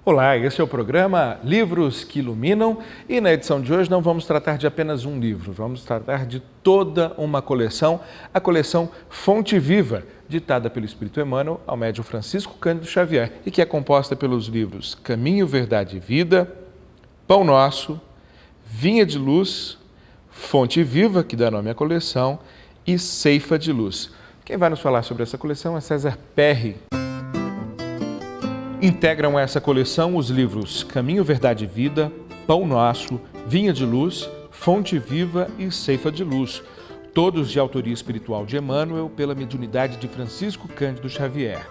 Olá, esse é o programa Livros que Iluminam e na edição de hoje não vamos tratar de apenas um livro, vamos tratar de toda uma coleção, a coleção Fonte Viva, ditada pelo Espírito Emmanuel ao médium Francisco Cândido Xavier e que é composta pelos livros Caminho, Verdade e Vida, Pão Nosso, Vinha de Luz, Fonte Viva, que dá nome à coleção, e Ceifa de Luz. Quem vai nos falar sobre essa coleção é César Perry. Integram essa coleção os livros Caminho, Verdade e Vida, Pão Nosso, Vinha de Luz, Fonte Viva e Ceifa de Luz, todos de autoria espiritual de Emmanuel pela mediunidade de Francisco Cândido Xavier.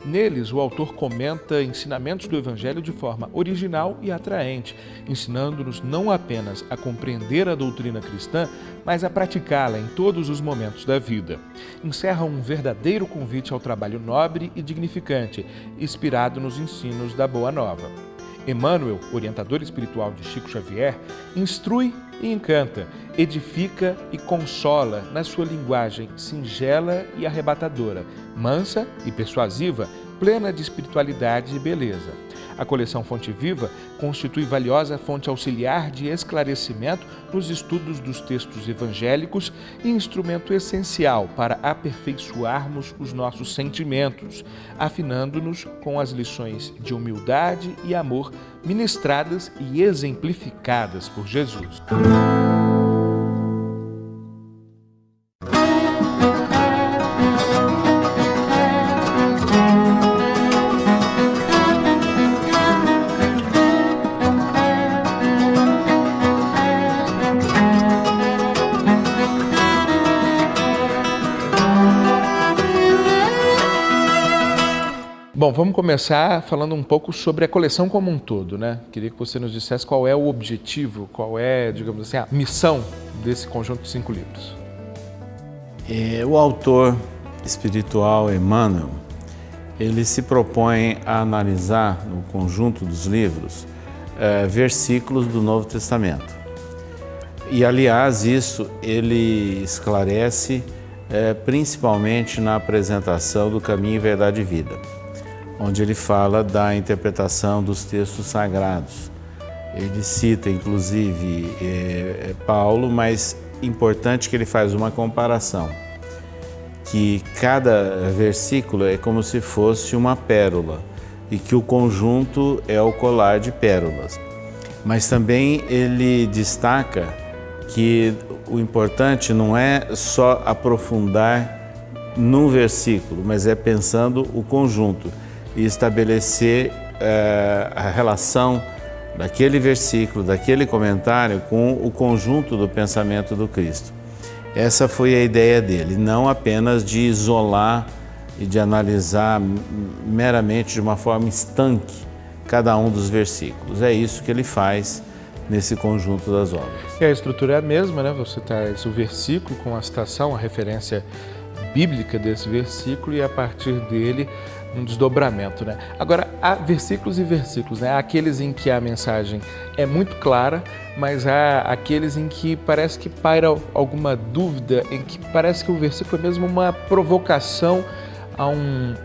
Neles, o autor comenta ensinamentos do Evangelho de forma original e atraente, ensinando-nos não apenas a compreender a doutrina cristã, mas a praticá-la em todos os momentos da vida. Encerra um verdadeiro convite ao trabalho nobre e dignificante, inspirado nos ensinos da Boa Nova. Emmanuel, orientador espiritual de Chico Xavier, instrui e encanta, edifica e consola na sua linguagem singela e arrebatadora, mansa e persuasiva, plena de espiritualidade e beleza. A coleção Fonte Viva constitui valiosa fonte auxiliar de esclarecimento nos estudos dos textos evangélicos e instrumento essencial para aperfeiçoarmos os nossos sentimentos, afinando-nos com as lições de humildade e amor ministradas e exemplificadas por Jesus. Bom, vamos começar falando um pouco sobre a coleção como um todo, né? Queria que você nos dissesse qual é o objetivo, qual é, digamos assim, a missão desse conjunto de 5 livros. O autor espiritual Emmanuel, ele se propõe a analisar no conjunto dos livros versículos do Novo Testamento. E, aliás, isso ele esclarece principalmente na apresentação do Caminho, Verdade e Vida, onde ele fala da interpretação dos textos sagrados. Ele cita, inclusive, Paulo, mas importante que ele faz uma comparação, que cada versículo é como se fosse uma pérola e que o conjunto é o colar de pérolas. Mas também ele destaca que o importante não é só aprofundar num versículo, mas é pensando o conjunto e estabelecer a relação daquele versículo, daquele comentário com o conjunto do pensamento do Cristo. Essa foi a ideia dele, não apenas de isolar e de analisar meramente de uma forma estanque cada um dos versículos. É isso que ele faz nesse conjunto das obras. E a estrutura é a mesma, né? Você traz o versículo com a citação, a referência bíblica desse versículo e a partir dele um desdobramento, né? Agora, há versículos e versículos, né? Há aqueles em que a mensagem é muito clara, mas há aqueles em que parece que paira alguma dúvida, em que parece que o versículo é mesmo uma provocação a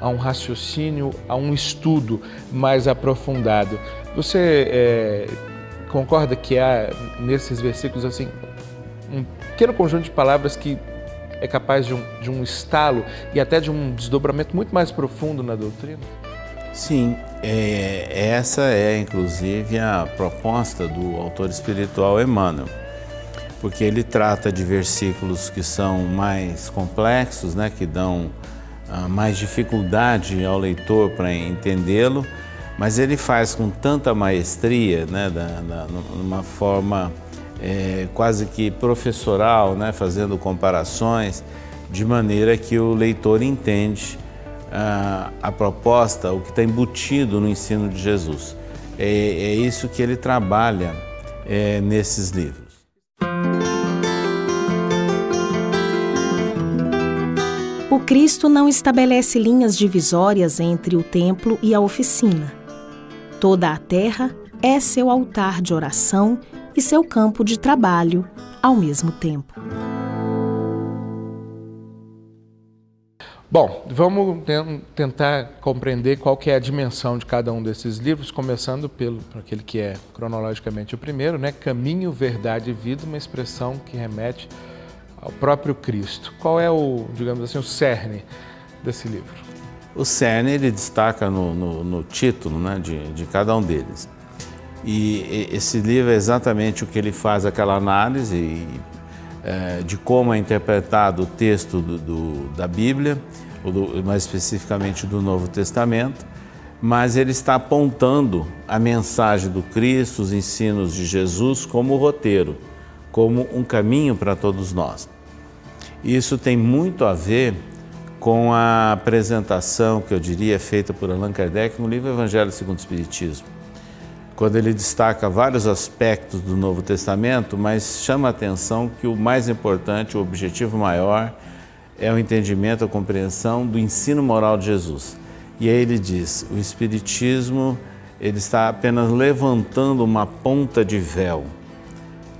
um raciocínio, a um estudo mais aprofundado. Você concorda que há nesses versículos assim um pequeno conjunto de palavras que é capaz de um estalo e até de um desdobramento muito mais profundo na doutrina? Sim, essa é inclusive a proposta do autor espiritual Emmanuel, porque ele trata de versículos que são mais complexos, né, que dão mais dificuldade ao leitor para entendê-lo, mas ele faz com tanta maestria, né, numa forma quase que professoral, né, fazendo comparações, de maneira que o leitor entende a proposta, o que está embutido no ensino de Jesus. É isso que ele trabalha nesses livros. O Cristo não estabelece linhas divisórias entre o templo e a oficina. Toda a terra é seu altar de oração e seu campo de trabalho ao mesmo tempo. Bom, vamos tentar compreender qual que é a dimensão de cada um desses livros, começando por aquele que é cronologicamente o primeiro, né? Caminho, Verdade e Vida, uma expressão que remete ao próprio Cristo. Qual é o, digamos assim, o cerne desse livro? O cerne ele destaca no título, né, de cada um deles. E esse livro é exatamente o que ele faz, aquela análise de como é interpretado o texto da Bíblia, mais especificamente do Novo Testamento, mas ele está apontando a mensagem do Cristo, os ensinos de Jesus como roteiro, como um caminho para todos nós. Isso tem muito a ver com a apresentação, que eu diria, feita por Allan Kardec no livro Evangelho segundo o Espiritismo, quando ele destaca vários aspectos do Novo Testamento, mas chama a atenção que o mais importante, o objetivo maior, é o entendimento, a compreensão do ensino moral de Jesus. E aí ele diz, o Espiritismo ele está apenas levantando uma ponta de véu,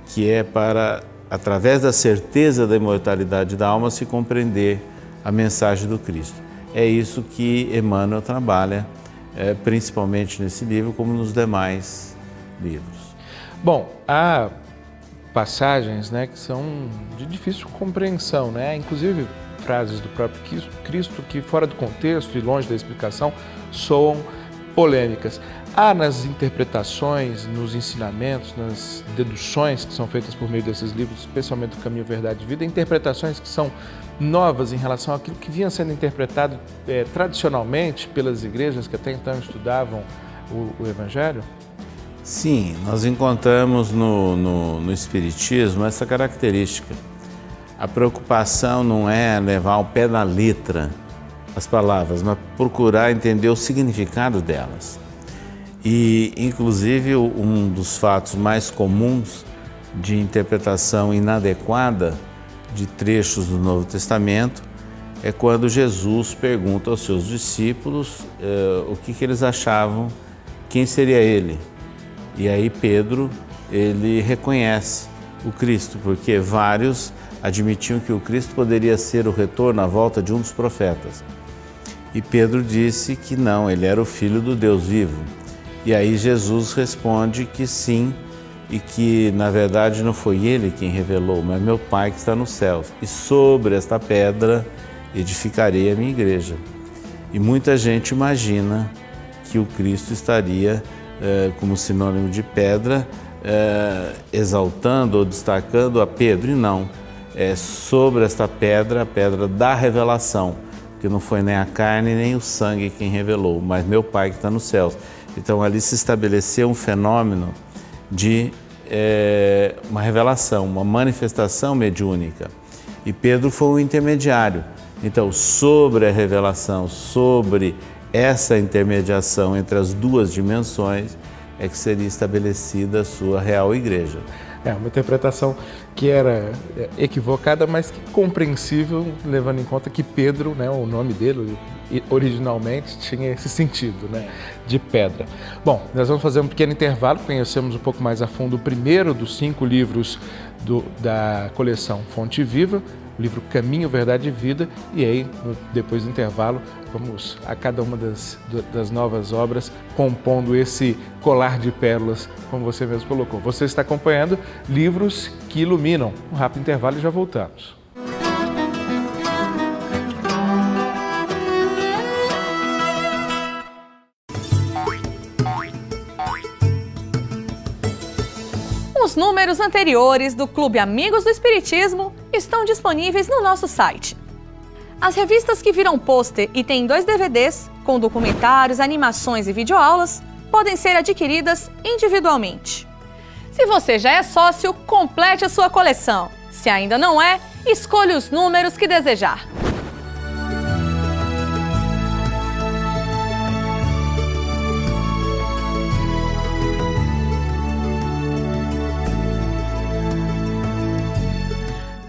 que é para, através da certeza da imortalidade da alma, se compreender a mensagem do Cristo. É isso que Emmanuel trabalha, principalmente nesse livro, como nos demais livros. Bom, há passagens, né, que são de difícil compreensão, né? Inclusive frases do próprio Cristo que, fora do contexto e longe da explicação, soam polêmicas. Há nas interpretações, nos ensinamentos, nas deduções que são feitas por meio desses livros, especialmente o Caminho, Verdade e Vida, interpretações que são novas em relação àquilo que vinha sendo interpretado tradicionalmente pelas igrejas que até então estudavam o Evangelho? Sim, nós encontramos no Espiritismo essa característica. A preocupação não é levar ao pé da letra as palavras, mas procurar entender o significado delas. E, inclusive, um dos fatos mais comuns de interpretação inadequada de trechos do Novo Testamento é quando Jesus pergunta aos seus discípulos o que eles achavam, quem seria ele. E aí Pedro, ele reconhece o Cristo, porque vários admitiam que o Cristo poderia ser o retorno, a volta de um dos profetas. E Pedro disse que não, ele era o Filho do Deus vivo. E aí Jesus responde que sim, e que na verdade não foi ele quem revelou, mas meu Pai que está nos céus. E sobre esta pedra edificarei a minha igreja. E muita gente imagina que o Cristo estaria como sinônimo de pedra, exaltando ou destacando a Pedro, e não. É sobre esta pedra, a pedra da revelação, que não foi nem a carne nem o sangue quem revelou, mas meu Pai que está nos céus. Então ali se estabeleceu um fenômeno de uma revelação, uma manifestação mediúnica. E Pedro foi o intermediário. Então, sobre a revelação, sobre essa intermediação entre as duas dimensões, é que seria estabelecida a sua real igreja. É uma interpretação que era equivocada, mas que compreensível, levando em conta que Pedro, né, o nome dele, originalmente tinha esse sentido, né, de pedra. Bom, nós vamos fazer um pequeno intervalo, conhecemos um pouco mais a fundo o primeiro dos 5 livros da coleção Fonte Viva, o livro Caminho, Verdade e Vida, e aí, depois do intervalo, vamos a cada uma das novas obras compondo esse colar de pérolas, como você mesmo colocou. Você está acompanhando Livros que Iluminam. Um rápido intervalo e já voltamos. Os números anteriores do Clube Amigos do Espiritismo estão disponíveis no nosso site. As revistas que viram pôster e têm 2 DVDs, com documentários, animações e videoaulas, podem ser adquiridas individualmente. Se você já é sócio, complete a sua coleção. Se ainda não é, escolha os números que desejar.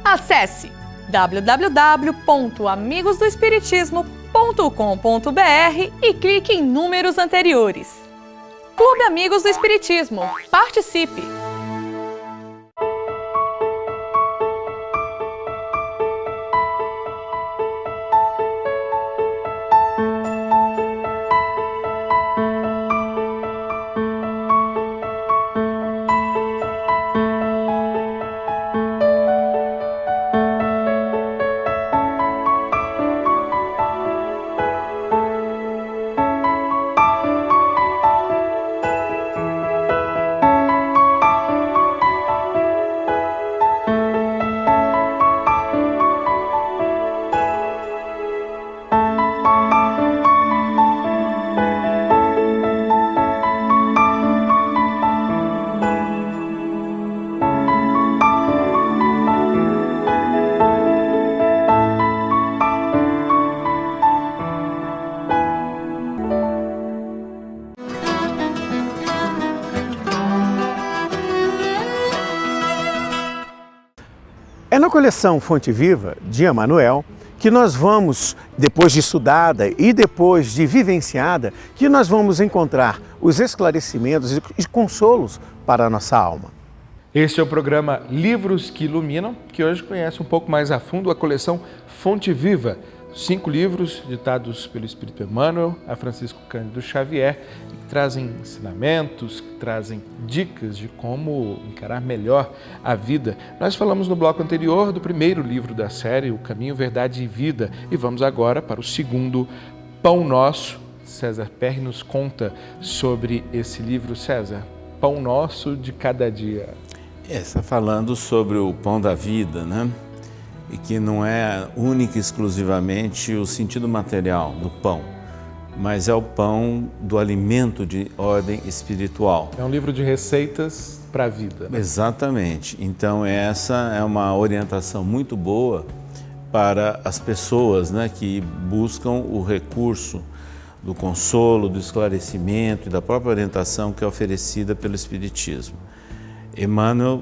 Acesse www.amigosdoespiritismo.com.br e clique em números anteriores. Clube Amigos do Espiritismo. Participe! É na coleção Fonte Viva, de Emmanuel, que nós vamos, depois de estudada e depois de vivenciada, que nós vamos encontrar os esclarecimentos e consolos para a nossa alma. Este é o programa Livros que Iluminam, que hoje conhece um pouco mais a fundo a coleção Fonte Viva. 5 livros ditados pelo Espírito Emmanuel a Francisco Cândido Xavier, que trazem ensinamentos, que trazem dicas de como encarar melhor a vida. Nós falamos no bloco anterior do primeiro livro da série, O Caminho, Verdade e Vida, e vamos agora para o segundo, Pão Nosso. César Perry nos conta sobre esse livro. César, Pão Nosso de Cada Dia. Está falando sobre o pão da vida, né? E que não é única e exclusivamente o sentido material do pão, mas é o pão do alimento de ordem espiritual. É um livro de receitas para a vida. Exatamente. Então essa é uma orientação muito boa para as pessoas, né, que buscam o recurso do consolo, do esclarecimento e da própria orientação que é oferecida pelo Espiritismo. Emmanuel,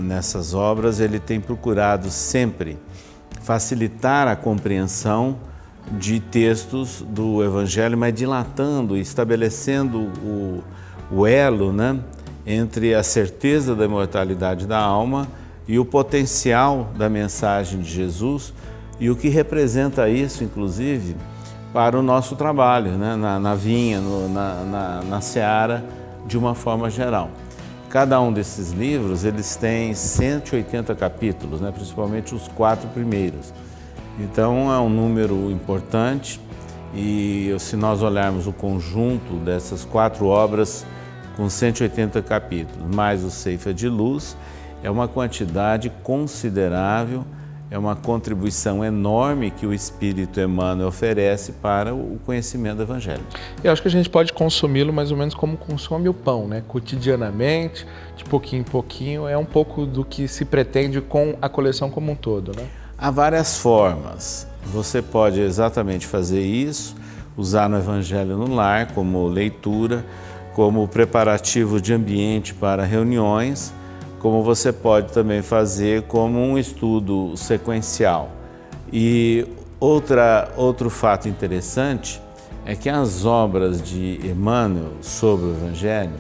nessas obras, ele tem procurado sempre facilitar a compreensão de textos do Evangelho, mas dilatando e estabelecendo o elo, né, entre a certeza da imortalidade da alma e o potencial da mensagem de Jesus e o que representa isso, inclusive, para o nosso trabalho, né, na vinha, na seara, de uma forma geral. Cada um desses livros, eles têm 180 capítulos, né? Principalmente os 4 primeiros. Então é um número importante e se nós olharmos o conjunto dessas 4 obras com 180 capítulos, mais o Ceifa de Luz, é uma quantidade considerável, é uma contribuição enorme que o Espírito Emmanuel oferece para o conhecimento do Evangelho. Eu acho que a gente pode consumi-lo mais ou menos como consome o pão, né? Cotidianamente, de pouquinho em pouquinho, é um pouco do que se pretende com a coleção como um todo, né? Há várias formas. Você pode exatamente fazer isso, usar no Evangelho no Lar como leitura, como preparativo de ambiente para reuniões, como você pode também fazer como um estudo sequencial. E outro fato interessante é que as obras de Emmanuel sobre o Evangelho,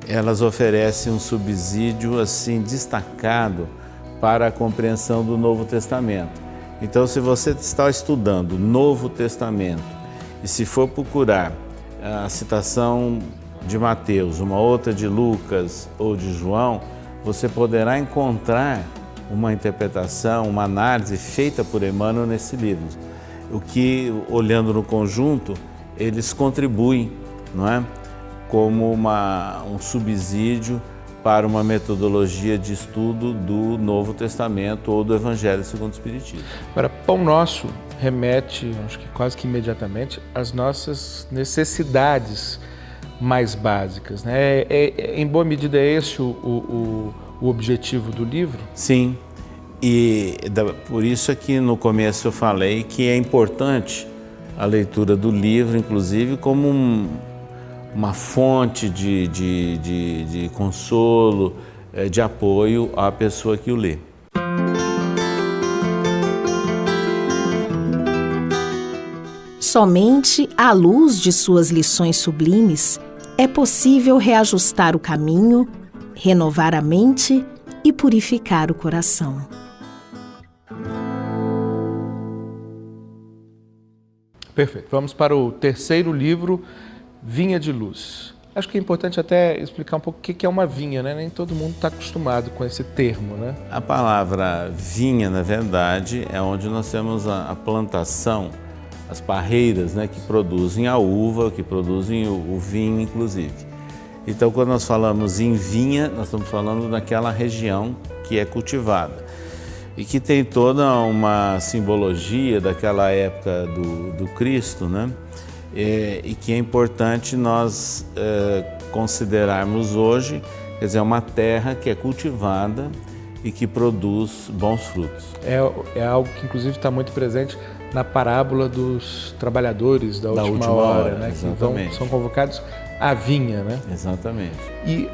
elas oferecem um subsídio assim destacado para a compreensão do Novo Testamento. Então, se você está estudando o Novo Testamento e se for procurar a citação de Mateus, uma outra de Lucas ou de João, você poderá encontrar uma interpretação, uma análise feita por Emmanuel nesse livro. O que, olhando no conjunto, eles contribuem, não é? Como um subsídio para uma metodologia de estudo do Novo Testamento ou do Evangelho segundo o Espiritismo. Agora, Pão Nosso remete, acho que quase que imediatamente, às nossas necessidades mais básicas, né? Em boa medida é esse o objetivo do livro? Sim, e por isso é que no começo eu falei que é importante a leitura do livro, inclusive como uma fonte de consolo, de apoio à pessoa que o lê. Somente à luz de suas lições sublimes é possível reajustar o caminho, renovar a mente e purificar o coração. Perfeito. Vamos para o terceiro livro, Vinha de Luz. Acho que é importante até explicar um pouco o que é uma vinha, né? Nem todo mundo está acostumado com esse termo, né? A palavra vinha, na verdade, é onde nós temos a plantação, as parreiras, né, que produzem a uva, que produzem o vinho, inclusive. Então, quando nós falamos em vinha, nós estamos falando daquela região que é cultivada e que tem toda uma simbologia daquela época do Cristo, né? E que é importante nós considerarmos hoje, quer dizer, uma terra que é cultivada e que produz bons frutos. É algo que, inclusive, está muito presente na parábola dos trabalhadores da última hora, né? Que então são convocados à vinha, né? Exatamente. E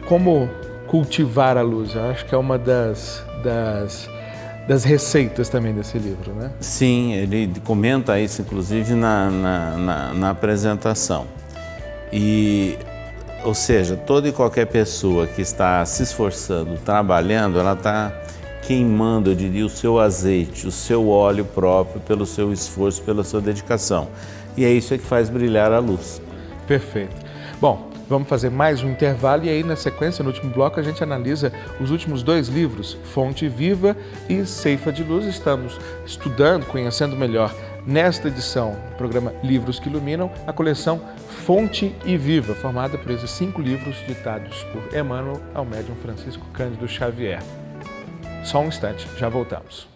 como cultivar a luz? Eu acho que é uma das receitas também desse livro, né? Sim, ele comenta isso, inclusive, na apresentação. Ou seja, toda e qualquer pessoa que está se esforçando, trabalhando, ela está queimando, eu diria, o seu azeite, o seu óleo próprio pelo seu esforço, pela sua dedicação. E é isso que faz brilhar a luz. Perfeito. Bom, vamos fazer mais um intervalo e aí na sequência, no último bloco, a gente analisa os últimos 2 livros, Fonte Viva e Ceifa de Luz. Estamos estudando, conhecendo melhor, nesta edição do programa Livros que Iluminam, a coleção Fonte e Viva, formada por esses 5 livros ditados por Emmanuel ao médium Francisco Cândido Xavier. Só um instante, já voltamos.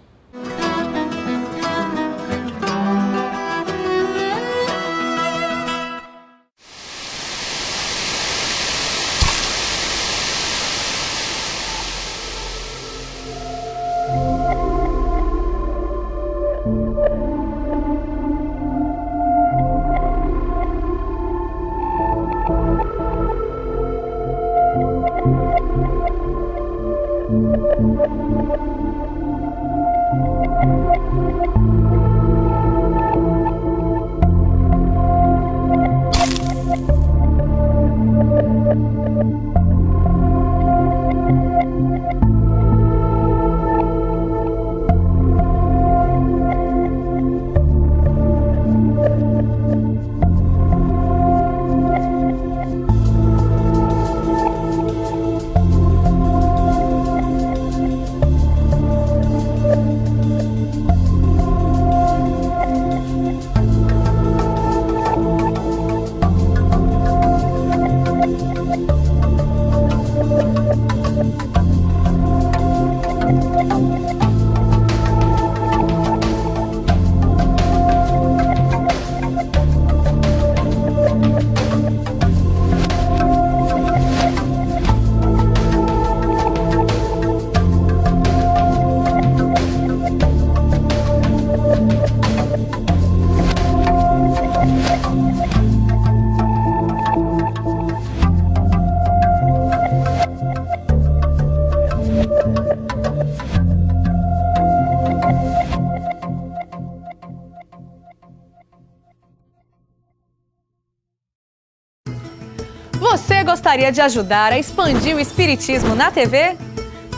Você gostaria de ajudar a expandir o Espiritismo na TV?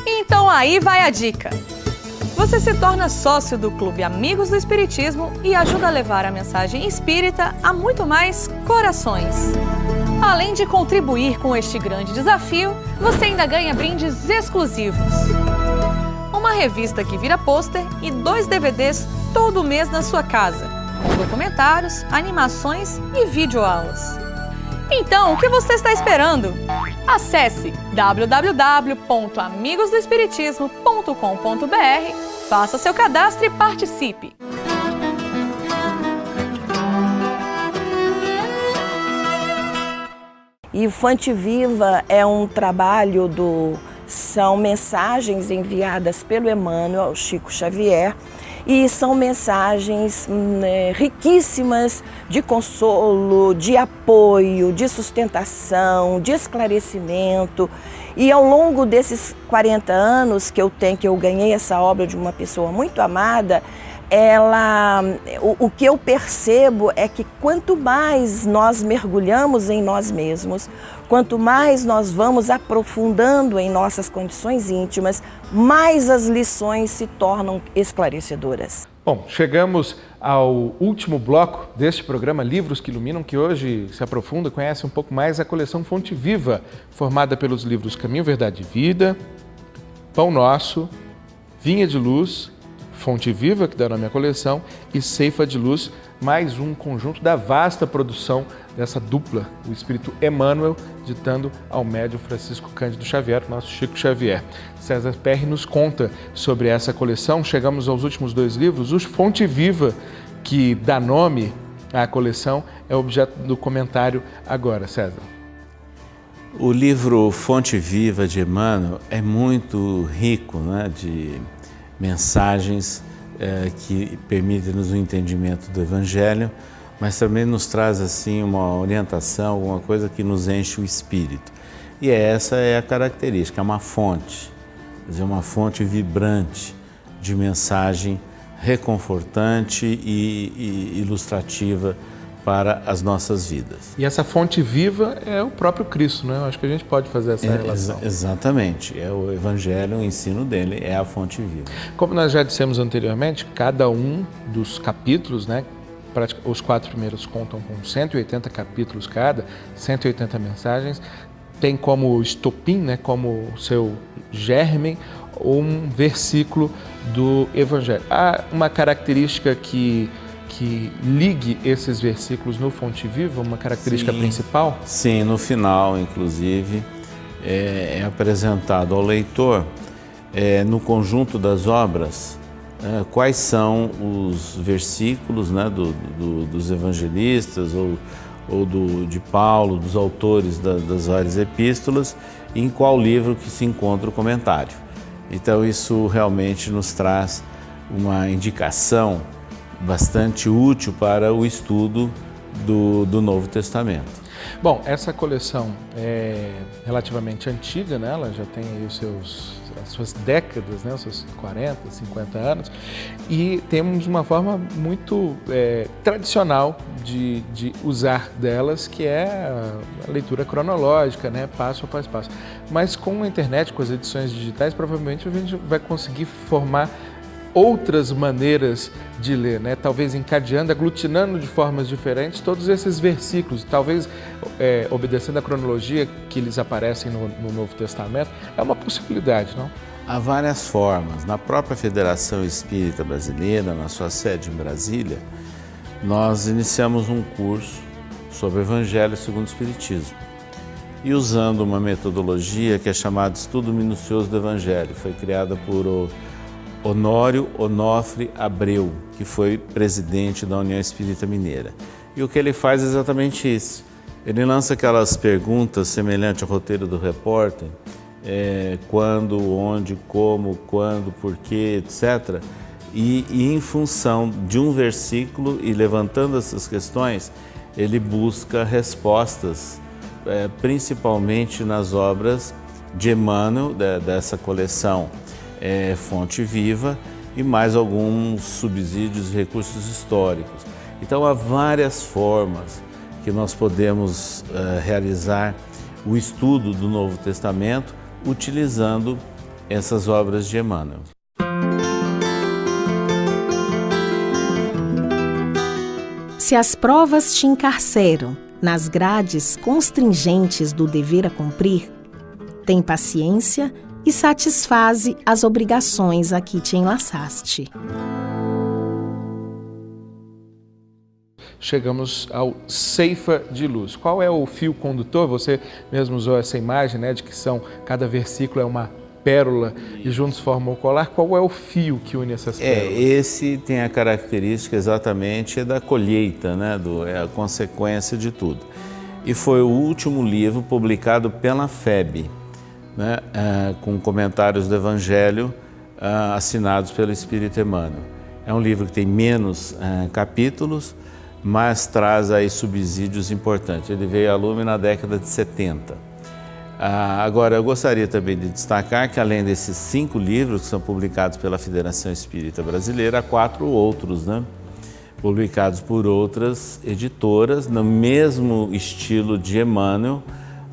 Então aí vai a dica! Você se torna sócio do Clube Amigos do Espiritismo e ajuda a levar a mensagem espírita a muito mais corações. Além de contribuir com este grande desafio, você ainda ganha brindes exclusivos. Uma revista que vira pôster e 2 DVDs todo mês na sua casa, com documentários, animações e videoaulas. Então, o que você está esperando? Acesse www.amigosdoespiritismo.com.br, faça seu cadastro e participe! E Fonte Viva é um trabalho são mensagens enviadas pelo Emmanuel ao Chico Xavier, e são mensagens riquíssimas de consolo, de apoio, de sustentação, de esclarecimento. E ao longo desses 40 anos que eu ganhei essa obra de uma pessoa muito amada, o que eu percebo é que quanto mais nós mergulhamos em nós mesmos, quanto mais nós vamos aprofundando em nossas condições íntimas, mais as lições se tornam esclarecedoras. Bom, chegamos ao último bloco deste programa Livros que Iluminam, que hoje se aprofunda, conhece um pouco mais a coleção Fonte Viva, formada pelos livros Caminho, Verdade e Vida, Pão Nosso, Vinha de Luz, Fonte Viva, que dá nome à coleção, e Ceifa de Luz, mais um conjunto da vasta produção dessa dupla, o espírito Emmanuel, ditando ao médium Francisco Cândido Xavier, nosso Chico Xavier. César Perry nos conta sobre essa coleção. Chegamos aos últimos 2 livros. O Fonte Viva, que dá nome à coleção, é objeto do comentário agora, César. O livro Fonte Viva de Emmanuel é muito rico, né, de mensagens que permitem-nos o entendimento do Evangelho, mas também nos traz assim uma orientação, alguma coisa que nos enche o espírito. E essa é a característica, é uma fonte, quer dizer, uma fonte vibrante de mensagem reconfortante e ilustrativa para as nossas vidas. E essa fonte viva é o próprio Cristo, né? Eu acho que a gente pode fazer essa relação. Exatamente, é o Evangelho, o ensino dele é a fonte viva. Como nós já dissemos anteriormente, cada um dos capítulos, né? Os 4 primeiros contam com 180 capítulos cada, 180 mensagens, tem como estopim, né? Como seu germe, um versículo do Evangelho. Há uma característica que ligue esses versículos no Fonte Viva, uma característica principal? Sim, no final, inclusive, é apresentado ao leitor, no conjunto das obras, quais são os versículos, né, dos evangelistas ou de Paulo, dos autores das várias epístolas, e em qual livro que se encontra o comentário. Então isso realmente nos traz uma indicação bastante útil para o estudo do Novo Testamento. Bom, essa coleção é relativamente antiga, né? Ela já tem aí as suas décadas, né? Os seus 40, 50 anos, e temos uma forma muito tradicional de usar delas, que é a leitura cronológica, né? Passo após passo. Mas com a internet, com as edições digitais, provavelmente a gente vai conseguir formar outras maneiras de ler, né? Talvez encadeando, aglutinando de formas diferentes todos esses versículos, talvez obedecendo a cronologia que eles aparecem no Novo Testamento. É uma possibilidade, não? Há várias formas. Na própria Federação Espírita Brasileira, na sua sede em Brasília, nós iniciamos um curso sobre o Evangelho segundo o Espiritismo. E usando uma metodologia que é chamada Estudo Minucioso do Evangelho, foi criada por Honório Onofre Abreu, que foi presidente da União Espírita Mineira. E o que ele faz é exatamente isso. Ele lança aquelas perguntas semelhantes ao roteiro do repórter, quando, onde, como, quando, porquê, etc. E em função de um versículo e levantando essas questões, ele busca respostas, principalmente nas obras de Emmanuel, dessa coleção Fonte Viva, e mais alguns subsídios e recursos históricos. Então há várias formas que nós podemos realizar o estudo do Novo Testamento utilizando essas obras de Emmanuel. Se as provas te encarceram nas grades constringentes do dever a cumprir, tem paciência e satisfaze as obrigações a que te enlaçaste. Chegamos ao Ceifa de Luz. Qual é o fio condutor? Você mesmo usou essa imagem, né, de que cada versículo é uma pérola e juntos formam o colar. Qual é o fio que une essas pérolas? Esse tem a característica exatamente da colheita, né, é a consequência de tudo. E foi o último livro publicado pela FEB, né, com comentários do Evangelho assinados pelo Espírito Emmanuel. É um livro que tem menos capítulos, mas traz aí subsídios importantes. Ele veio a lume na década de 70. Agora, eu gostaria também de destacar que, além desses 5 livros que são publicados pela Federação Espírita Brasileira, há 4 outros, né, publicados por outras editoras, no mesmo estilo de Emmanuel,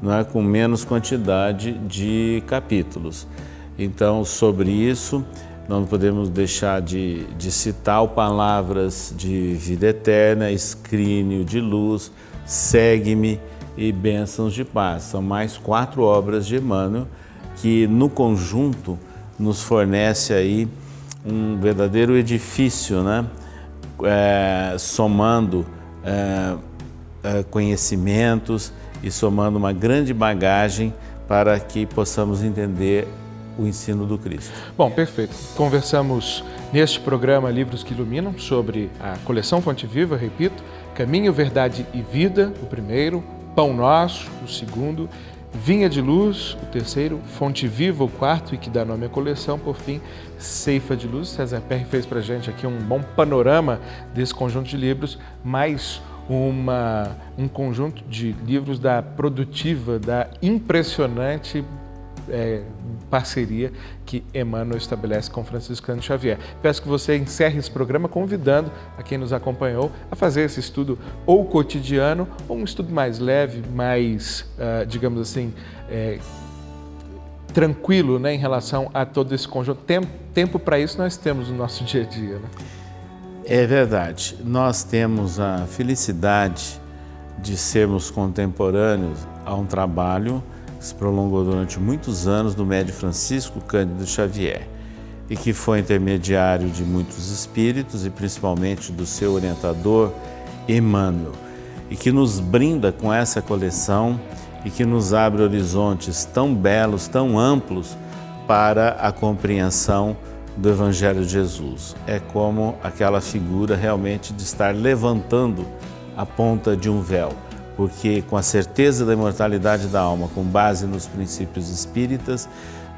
não é, com menos quantidade de capítulos. Então, sobre isso, não podemos deixar de citar Palavras de Vida Eterna, Escrínio de Luz, Segue-me e Bênçãos de Paz. São mais 4 obras de Emmanuel que, no conjunto, nos fornece aí um verdadeiro edifício, né? Somando conhecimentos e somando uma grande bagagem para que possamos entender o ensino do Cristo. Bom, perfeito. Conversamos neste programa Livros que Iluminam sobre a coleção Fonte Viva, repito, Caminho, Verdade e Vida, o primeiro, Pão Nosso, o segundo, Vinha de Luz, o terceiro, Fonte Viva, o quarto, e que dá nome à coleção, por fim, Ceifa de Luz. César Perry fez para a gente aqui um bom panorama desse conjunto de livros, mais um conjunto de livros da produtiva, da impressionante parceria que Emmanuel estabelece com Francisco Cândido Xavier. Peço que você encerre esse programa convidando a quem nos acompanhou a fazer esse estudo ou cotidiano ou um estudo mais leve, mais, digamos assim, tranquilo, né, em relação a todo esse conjunto. Tempo para isso nós temos no nosso dia a dia, né? É verdade. Nós temos a felicidade de sermos contemporâneos a um trabalho que se prolongou durante muitos anos do médium Francisco Cândido Xavier e que foi intermediário de muitos espíritos e principalmente do seu orientador Emmanuel, e que nos brinda com essa coleção e que nos abre horizontes tão belos, tão amplos para a compreensão do Evangelho de Jesus. É como aquela figura realmente de estar levantando a ponta de um véu, porque com a certeza da imortalidade da alma, com base nos princípios espíritas,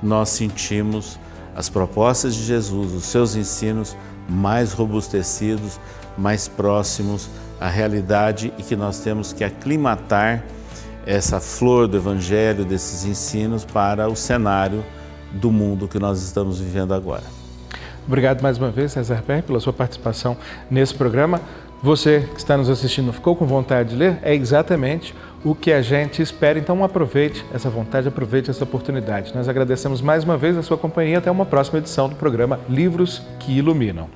nós sentimos as propostas de Jesus, os seus ensinos mais robustecidos, mais próximos à realidade e que nós temos que aclimatar essa flor do Evangelho, desses ensinos para o cenário do mundo que nós estamos vivendo agora. Obrigado mais uma vez, César Perry, pela sua participação nesse programa. Você que está nos assistindo ficou com vontade de ler? É exatamente o que a gente espera. Então aproveite essa vontade, aproveite essa oportunidade. Nós agradecemos mais uma vez a sua companhia. Até uma próxima edição do programa Livros que Iluminam.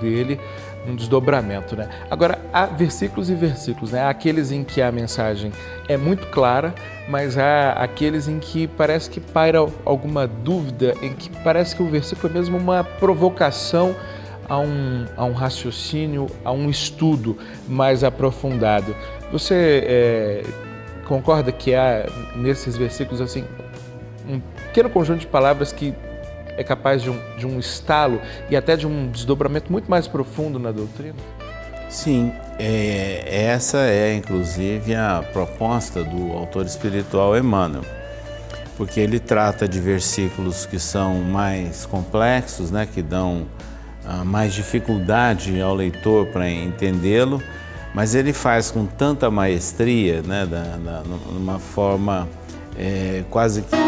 Dele um desdobramento, né? Agora, há versículos e versículos, né? Há aqueles em que a mensagem é muito clara, mas há aqueles em que parece que paira alguma dúvida, em que parece que o versículo é mesmo uma provocação a um raciocínio, a um estudo mais aprofundado. Você concorda que há nesses versículos assim um pequeno conjunto de palavras que é capaz de um estalo e até de um desdobramento muito mais profundo na doutrina? Sim, essa é inclusive a proposta do autor espiritual Emmanuel, porque ele trata de versículos que são mais complexos, né, que dão mais dificuldade ao leitor para entendê-lo, mas ele faz com tanta maestria, né, numa forma quase que...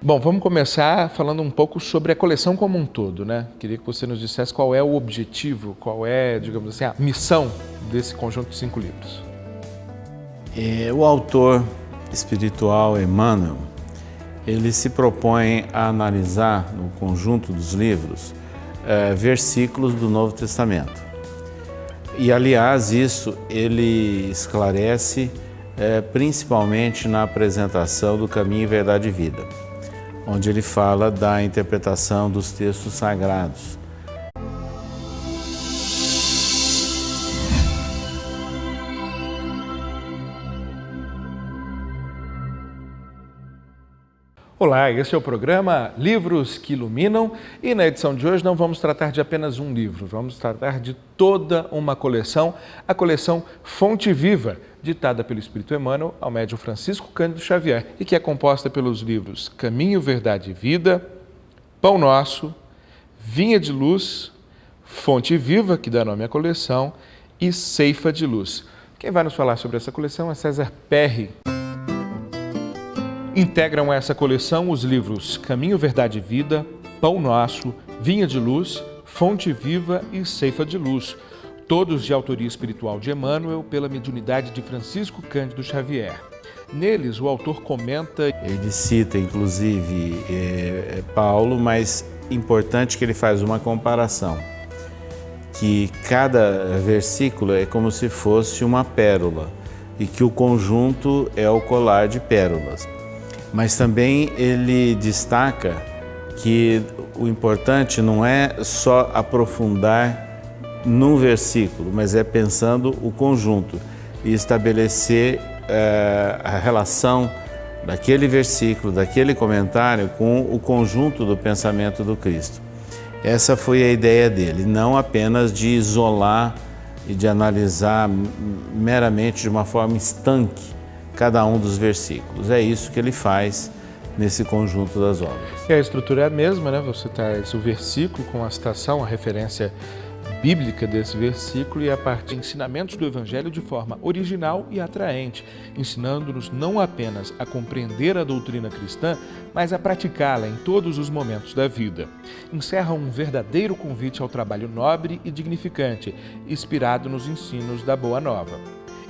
Bom, vamos começar falando um pouco sobre a coleção como um todo, né? Queria que você nos dissesse qual é o objetivo, qual é, digamos assim, a missão desse conjunto de 5 livros. O autor espiritual Emmanuel, ele se propõe a analisar no conjunto dos livros versículos do Novo Testamento. E, aliás, isso ele esclarece principalmente na apresentação do Caminho, Verdade e Vida, onde ele fala da interpretação dos textos sagrados. Olá, esse é o programa Livros que Iluminam e na edição de hoje não vamos tratar de apenas um livro, vamos tratar de toda uma coleção, a coleção Fonte Viva, ditada pelo Espírito Emmanuel ao médium Francisco Cândido Xavier e que é composta pelos livros Caminho, Verdade e Vida, Pão Nosso, Vinha de Luz, Fonte Viva, que dá nome à coleção, e Ceifa de Luz. Quem vai nos falar sobre essa coleção é César Perry. Integram essa coleção os livros Caminho, Verdade e Vida, Pão Nosso, Vinha de Luz, Fonte Viva e Ceifa de Luz, todos de autoria espiritual de Emmanuel pela mediunidade de Francisco Cândido Xavier. Neles, o autor comenta... Ele cita, inclusive, Paulo, mas importante que ele faz uma comparação, que cada versículo é como se fosse uma pérola e que o conjunto é o colar de pérolas. Mas também ele destaca que o importante não é só aprofundar num versículo, mas é pensando o conjunto e estabelecer a relação daquele versículo, daquele comentário com o conjunto do pensamento do Cristo. Essa foi a ideia dele, não apenas de isolar e de analisar meramente de uma forma estanque cada um dos versículos. É isso que ele faz nesse conjunto das obras. E a estrutura é a mesma, né? Você traz o versículo com a citação, a referência bíblica desse versículo e a partir de ensinamentos do Evangelho de forma original e atraente, ensinando-nos não apenas a compreender a doutrina cristã, mas a praticá-la em todos os momentos da vida. Encerra um verdadeiro convite ao trabalho nobre e dignificante, inspirado nos ensinos da Boa Nova.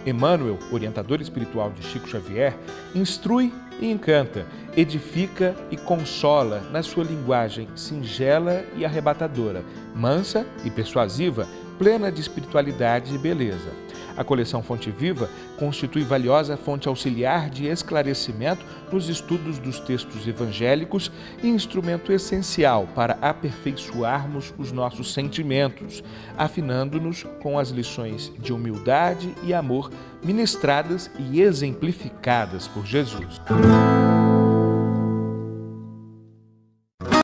Emmanuel, orientador espiritual de Chico Xavier, instrui e encanta, edifica e consola na sua linguagem singela e arrebatadora, mansa e persuasiva, plena de espiritualidade e beleza. A coleção Fonte Viva constitui valiosa fonte auxiliar de esclarecimento nos estudos dos textos evangélicos e instrumento essencial para aperfeiçoarmos os nossos sentimentos, afinando-nos com as lições de humildade e amor ministradas e exemplificadas por Jesus.